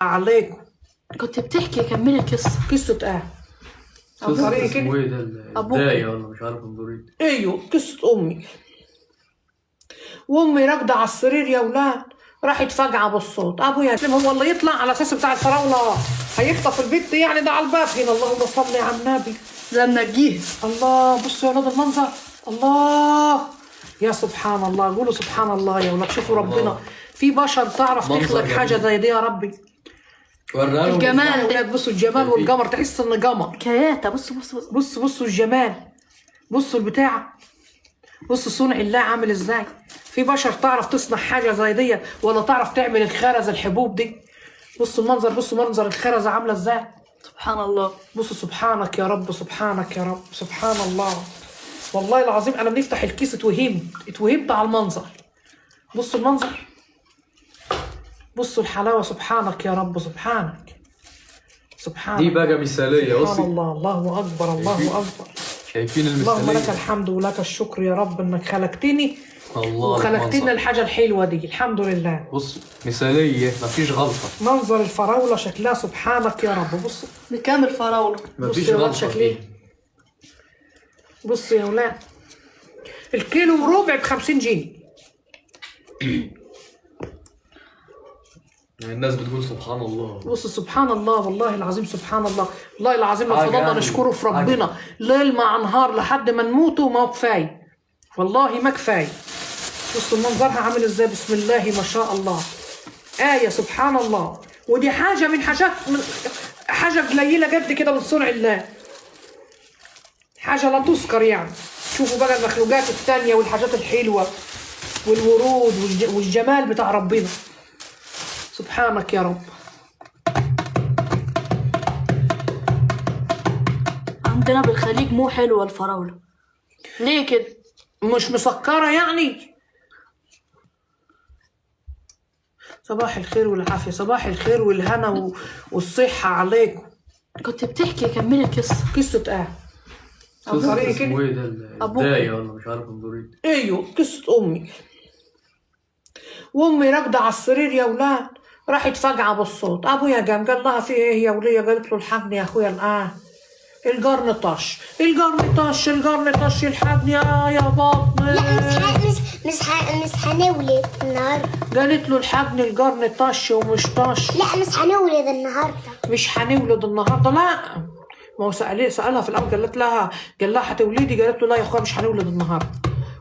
عليكم. كنت بتحكي كملي القصة. قصة قصة طريقي اسمه كده. ايه ده؟ أبوك. الداية ولا مش عارف انظري. ايوه قصة امي. وامي راكده على السرير يا ولاد، راحت فجعه بالصوت. ابويا هو اللي يطلع على اساس بتاع الفراوله هيخطف البيت يعني، ده على الباب هنا. اللهم صل على النبي. لما تجيه الله بصوا يا ولاد المنظر. الله يا سبحان الله. قولوا سبحان الله يا ولاد. شوفوا ربنا في بشر تعرف منظر تخلق حاجه جميل. زي دي يا ربي. وريها لهم. الجمال يا ده. ولاد بصوا الجمال والقمر، تحس ان قمر. كياتا. بص بص بص. بصوا الجمال. بصوا البتاع. بصوا صنع الله عامل ازاي. في بشر تعرف تصنع حاجه زي دي ولا تعرف تعمل الخرز الحبوب دي. بصوا المنظر. بصوا منظر الخرزه عامله ازاي. سبحان الله. بصوا سبحانك يا رب. سبحانك يا رب. سبحان الله. والله العظيم انا بنفتح الكيس اتوهمت على المنظر. بصوا المنظر. بصوا الحلاوه. سبحانك يا رب. سبحانك. سبحانك. دي بقى مثالية. سبحان بصي الله. الله اكبر. الله اكبر. شايفين اللهم لك المثالية. الحمد ولك الشكر يا رب انك خلقتني الله وخلقت لنا المنظر. الحاجه الحلوه دي. الحمد لله. بص مثالية مفيش غلطة. منظر الفراوله شكلها سبحانك يا رب. بصوا. بكامل فراولة. مفيش بصوا يا ولاد غلطة شكلها. فيه. بصوا يا ولاد الكيلو وربع ب50 جنيه. الناس بتقول سبحان الله. بص سبحان الله. والله العظيم سبحان الله. والله العظيم لو حاجة فضلنا يعني. نشكره في حاجة. ربنا ليل مع نهار لحد ما نموت وما هو كفايه. والله ما كفايه. بصوا منظرها عامل ازاي. بسم الله ما شاء الله. آية سبحان الله. ودي حاجة من حاجات حاجة قليلة قد كده من صنع الله. حاجة لا تذكر يعني. شوفوا بقى المخلوقات التانية والحاجات الحلوة والورود والجمال بتاع ربنا. سبحانك يا رب. عندنا بالخليج مو حلوة الفراولة. ليه كده؟ مش مسكرة يعني. صباح الخير والعافية. صباح الخير والهنا والصحة عليكم. كنت بتحكي كملي القصة. قصة قصة طريقي اسمه كده. ايه ده؟ أبوك. الداية ولا مش عارف انظري. ايوه قصة امي. وامي راكده على السرير يا ولاد، راحت فجعه بالصوت. ابويا قام قال لها في ايه يا وليه؟ قالت له الحقني يا اخويا الان القرن طش. القرن طش. القرن طش. الحقني يا بطني. لا مش هنولد النهارده. قالت له الحقني القرن طش ومش طش. لا مش هنولد النهارده. مش هنولد النهارده. لا ما هو سألها في الاول. قال لها هتولدي؟ قالت له لا يا اخويا مش هنولد النهارده.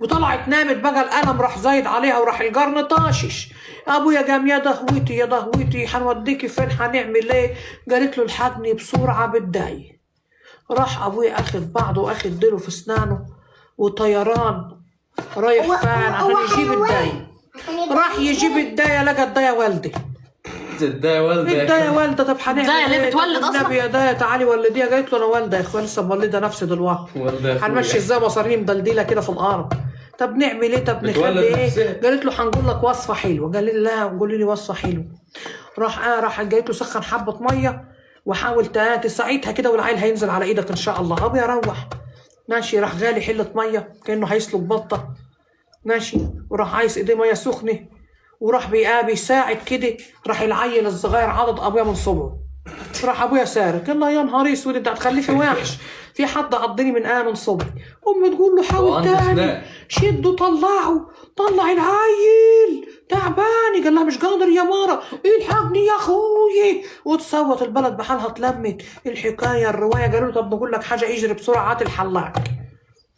وطلعت نامت بقى. الألم راح زايد عليها وراح القرن طاشش. ابويا قام يا دهوتي يا دهوتي هنوديكي فين؟ هنعمل ايه؟ قالت له الحقني بسرعه بالداي. راح ابويا اخد بعضه واخد ديله في اسنانه وطيران رايح فعلا عشان يجيب الداي. راح يجيب الدايه لقى الدايه والده. الداية والدة. الدايه والده. طب هنعمل الداية ليه ايه؟ بتولد طب أصلا؟ النبي يا دايه تعالي ولديها. قالت له انا والده يا اخويا لسه مولده نفسي دلوقتي. والدة يا أخويا. هنمشي ازاي مصارين مدلدله كده في الارض؟ طب نعمل ايه؟ طب بتولد نخلي ايه؟ نفسها. قالت له هنقول لك وصفه حلوه. قال لي لا قولي لي وصفه حلوه. راح قالت له سخن حبه ميه وحاول تساعدها كده والعيل هينزل على ايدك ان شاء الله. ابويا روح ماشي. راح غالي حله ميه كانه هيسلق بطه ماشي. وراح عايز ايديه ميه سخنه وراح بيساعد كده. راح العيل الصغير عضد ابويا من صبعه. راح ابويا سارق. قال له يا نهار اسود انت هتخليكي وحش. في حد عضني من صبعي. امي تقول له حاول وعنده تاني. سنان. شده طلع العيل تعباني. قال لها مش قادر يا مارا الحقني يا اخوي. وتصوت البلد بحالها اتلمت. الحكايه الروايه. قالوا له طب نقول لك حاجه اجري بسرعه هات الحلاق.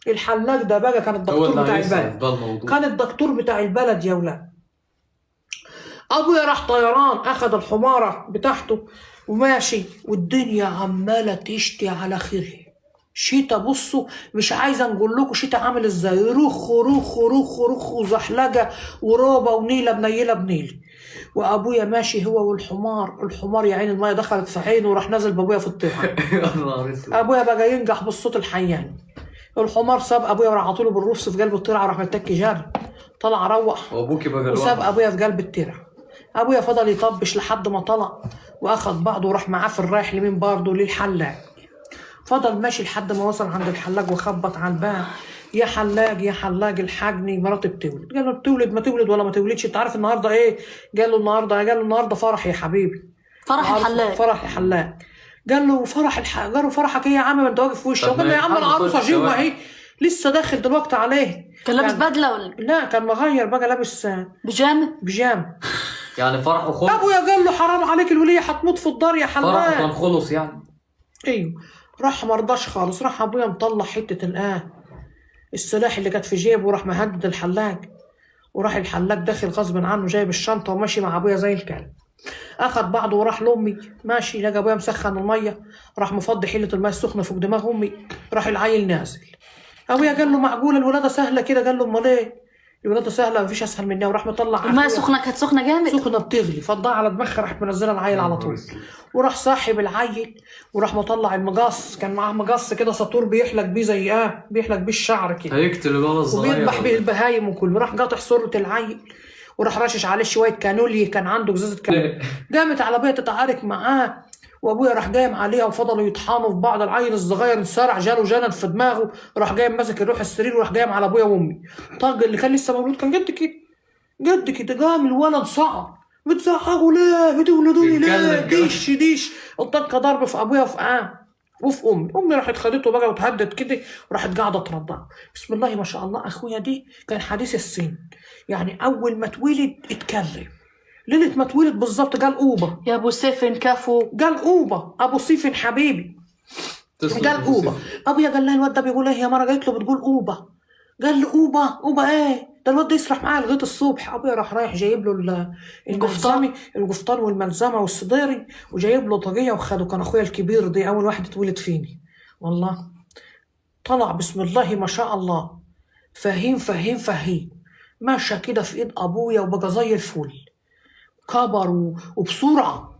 الحلاق ده بقى كان الدكتور بتاع البلد. كان الدكتور بتاع البلد يا ولاد. ابويا راح طيران اخذ الحماره بتاعته وماشي. والدنيا عماله تشتي على خيرها. شتا. بصوا مش عايزه نقول لكم شتا عامل ازاي. رخ رخ رخ رخ وزحلقه ورابه ونيله بنيله بنيل. وابويا ماشي هو والحمار يا عين الميه دخلت في عينه وراح نازل بابويا في الطيحه. ابويا بقى ينجح بالصوت الحياني. الحمار ساب ابويا وراح عطوله بالرفس في قلب الترعه وراح متكي جاري. طلع روح وابوكي بقى وساب لوحده. ابويا في قلب الترعه. ابويا فضل يطبش لحد ما طلع واخد بعضه وراح معاه في الرايح لمين برضه للحلاق. فضل ماشي لحد ما وصل عند الحلاق وخبط على الباب. يا حلاق يا حلاق الحاجني مراتي بتولد. قال له بتولد ما تولد ولا ما تولدش انت عارف النهارده ايه؟ قال له النهارده فرح يا حبيبي. فرح الحلاق. فرح الحلاق. قال له قال له فرحك ايه يا عم، ما انت واقف في وشه. طب قال له يا عم ما العروسه يحاول جوه يخش اهي، لسه داخل دلوقتي عليه. كان لابس بدله ولا لا كان مغير بقى، لابس بيجامه؟ بيجامه. يعني فرحه خلص. ابويا قال له حرام عليك، الوليه هتموت في الدار يا فرحه كان حلاق. خلص يعني. ايوه راح مرضاش خالص. راح ابويا مطلع حته السلاح اللي كانت في جيبه، وراح مهدد الحلاق. وراح الحلاق داخل غصب عنه جايب الشنطه وماشي مع ابويا زي الكلب. اخد بعضه وراح لامي ماشي، لقى ابويا مسخن الميه، راح مفضي حله الميه السخنه فوق دماغ امي. راح العيل نازل. ابويا قال له معقول الولاده سهله كده؟ قال له امال ايه الولاده سهله، مفيش اسهل منها. وراح مطلع الماء سخنه، كانت سخنه جامد، سخنه بتغلي، فضاها على دماغها، راحت منزله العيل على طول. وراح صاحب العيل وراح مطلع المقص، كان معاه مقص كده سطور بيحلق بيه زي بيحلق بيه الشعر كده، هيقتل الولد الصغير وبيذبح بيه البهايم وكله. راح قاطع سره العيل وراح رشش عليه شويه كانولي، كان عنده جزازه كانولي. قامت على ابويا تتعارك معاه، وابويا راح جايم عليها وفضلوا يطحنوا في بعض. العيل الصغير انسرع، جاله جنن في دماغه، راح جايم ماسك الروح السرير وراح جايم على ابويا وامي. طاق اللي كان لسه مولود كان قد كده قد كده، قام الولد صعب. بتزعقوا ليه؟ بتولدوني ليه؟ ديش ديش. الطلقه ضرب في ابويا وفي امي راحت خدته بقى وتهدد كده وراحت قاعده ترضعه. بسم الله ما شاء الله. اخويا دي كان حديث السن، يعني اول ما اتولد اتكلم. ليله ما اتولد بالظبط قال اوبا يا ابو سيف كفو، قال اوبا ابو سيف حبيبي قال اوبا. ابويا قال لها الواد ده بيقول ايه يا مره؟ قالت له بتقول اوبا. قال له اوبا ايه ده؟ الواد ده يسرح معايا لغايه الصبح. ابويا راح رايح جايب له القفطان والملزمه والصديري، وجايب له طاقيه وخده. كان اخويا الكبير دي اول واحد اتولد فيني والله. طلع بسم الله ما شاء الله فهيم ماشى كده في ايد ابويا وبقى زي الفل. كبر وبسرعه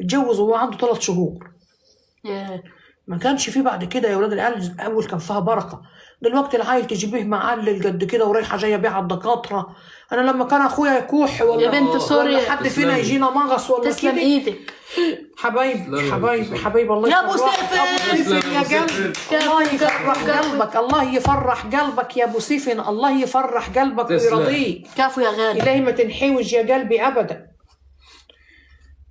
اتجوز وهو عنده 3 شهور. ما كانش فيه بعد كده يا ولاد العيال. الاول كان فيها بركه، دلوقتي العيل تجيبيه معلل قد كده ورايحه جايه بيه على الدكاتره. انا لما كان اخويا يكوح ولا يا بنت سوري ولا حد فينا يجينا مغص ولا تسلم كده، ايدك حبايب الله يا ابو سيفن يا قلبي. الله يفرح قلبك، الله يفرح قلبك يا ابو سيفن، الله يفرح قلبك ويرضيك. كفو يا غالي، الهي ما تنحوج يا قلبي ابدا.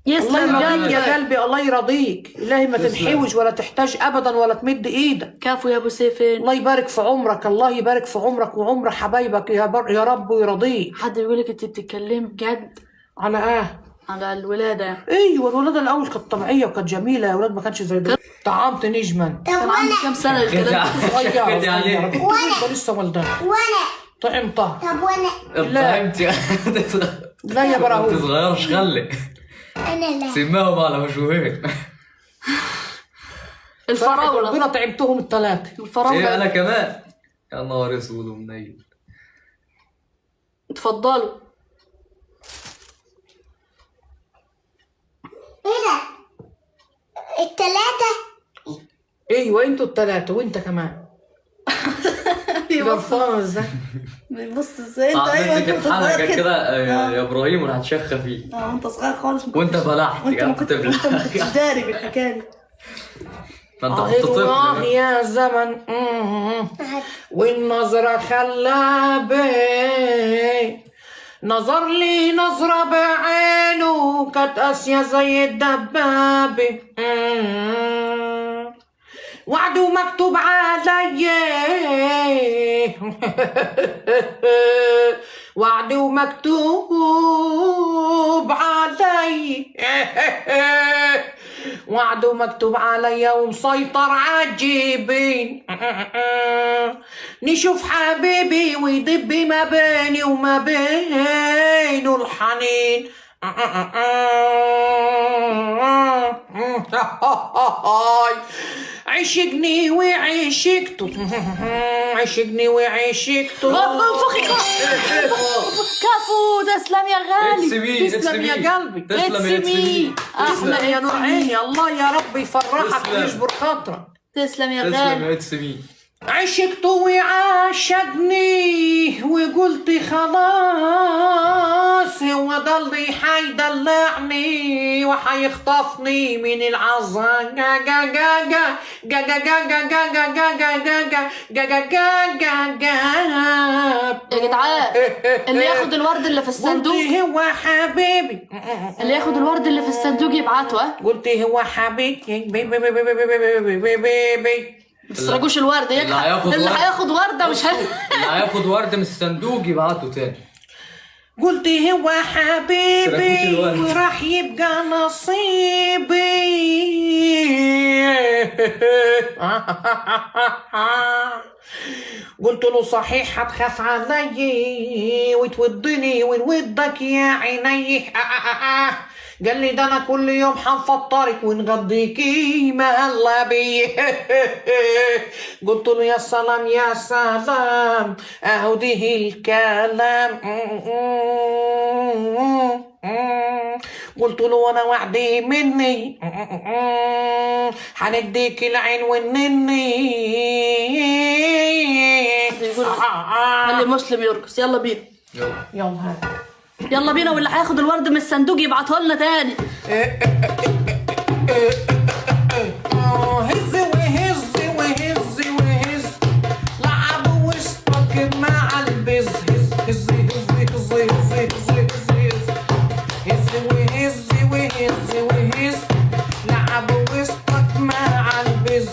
الله يرضيك يا قلبي، الله يرضيك. الهي ما تنحوج ولا تحتاج ابدا ولا تمد ايدك. كفو يا ابو سيفن، الله يبارك في عمرك، الله يبارك في عمرك وعمر حبايبك يا رب ويرضيك. حد بيقول لك انت بتتكلمي بجد على على الولاده؟ ايوه الولاده الاول كانت طبيعيه وكانت جميله يا ولاد، ما كانش زي ده. طعمت نجما. كان عندي كام سنه الكلام؟ صغيره لسه ولدان. وانا طعمتها. طب وانا طعمت لا يا براهو انت صغيره مش خلي انا لا سماهم على مشوهين. الفراوله ربنا طعمتهم ال3. ايه الفراوله انا كمان يا نهار اسود ومنيل. اتفضلوا. ايه ده؟ 3 ايوه انتوا ال3 وانت كمان. غلطانه ازاي؟ بص ازاي انت؟ ايوه انت حلقه كده يا ابراهيم وانا هتشخى فيه. وانت صغير خالص وانت بلحت وانت يا ما كنتش داري بالحكايه دي. ما انت كنت طفل يا زمن والنظرة خلابي نظر لي نظرة بعينه كانت قاسية زي الدبابة. وعده مكتوب علي وعده مكتوب علي وعده مكتوب عليا ومسيطر عالجبين. نشوف حبيبي ويدب ما بيني وما بينه الحنين. عشقني وعشقته عشقني وعشقته. كفو تسلم يا غالي، تسلم يا قلبي، تسلمي احلى يا نور عيني. الله يا رب يفرحك ويجبر خاطرك. تسلم يا تسلم غالي. يا اتسمي. عشقت وعاشقني وقلت خلاص هو ده اللي حيدلعني وحيخطفني من العذاب يا جدعان اللي ياخد الورد اللي في الصندوق، قلت هو حبيبي، اللي ياخد الورد اللي في الصندوق يبعته. قلت هو حبيبي ما تسرقوش الورد يا جدعان. اللي هياخد ورده مش اللي هياخد ورد من الصندوق يبعته تاني. قلت هو حبيبي الورد. وراح يبقى نصيبي. قلت له صحيح هتخاف علي وتودني ونودك يا عيني. قال لي ده انا كل يوم هنفطرك ونغديكي مهلا بي. قلت له يا سلام يا سلام اهو ده الكلام. قلت له انا وعدي مني هنديك العين والنني. خلي مسلم يرقص. يلا بينا يلا يلا بينا، واللي هياخد الورد من الصندوق يبعته لنا تاني. هز وهز وهز وهز لعب وسطك مع البز. هز هز هز هز هز هز هز وهز وهز وهز لعب وسطك مع البز.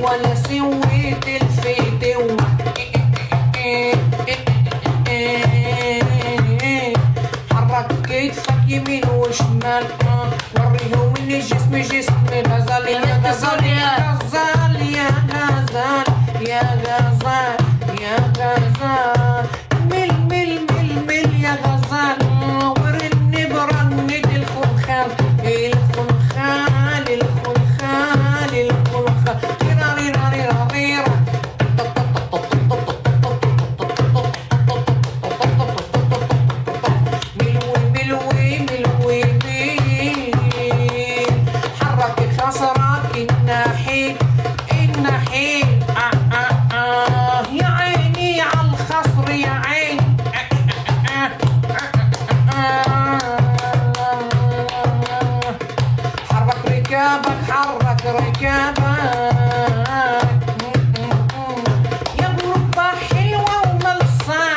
ولا سويت الفتوة. حرك كتفك يمين وشمال وريهم ان الجسم جسم غزال. يا غزال يا غزال يا غزال يا غزال يا غزال مل مل مل مل يا غزال. ورن برند الخلخال الخلخال الخلخال الخلخال. يا عيني على الخصر يا عيني. حرك ركابك حرك ركابك يا غربة حلوة وملصع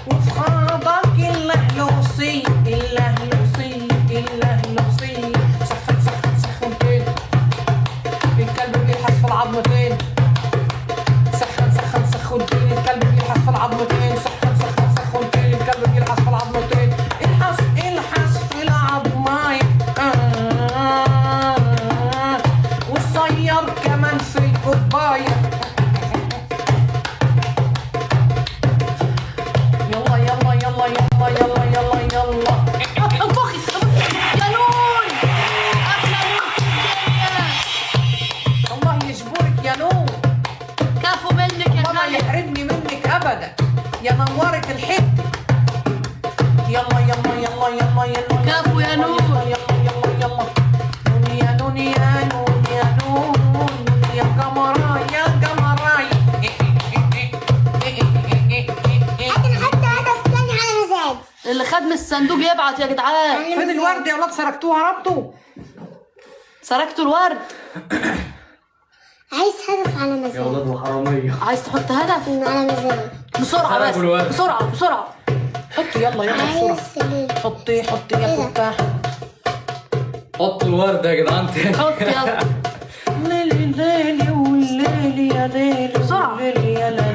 وفي خاضك اللهلوسي اللهلوسي اللهلوسي. سخن سخن سخن كده الكلب بيلحس في العظمتين. سخن سخن سخن كده الكلب بيلحس في العظمتين. سخن سخن سخن كده الكلب بيلحس في العظمتين. الحس الحس في العظماية والصير كمان في الكوباية. يلا يلا يلا يلا يلا يلا يلا. انفخي يا نون. احلى نون في الدنيا. الله يجبرك يا نور. كفو منك يا وما خالد. يحرمني منك ابدا يا نورة الحته. يلا يلا يلا يلا يلا كفو يا نور. يلا يلا يلا نون يا نون يا نون يا نون يا قمراي يا قمراي. انا حتى هدف تاني على مزاج. اللي خد من الصندوق يبعت يا جدعان. فين الورد يا ولاد؟ سرقتوها ربطوا. سرقتوا الورد. عايز هدف على يا مزاج. ولاد وحرامية. عايز تحط هدف على مزاج. بسرعة بس سرقوا الورد. بسرعة بسرعة. حطي يلا يلا بسرعة. عايز سليم. حطي حطي يا فتاح. حطوا الورد يا جدعان تاني. حط يلا ليلي ليلي والليلي يا ليلي بسرعة. والليلي يا ليلي.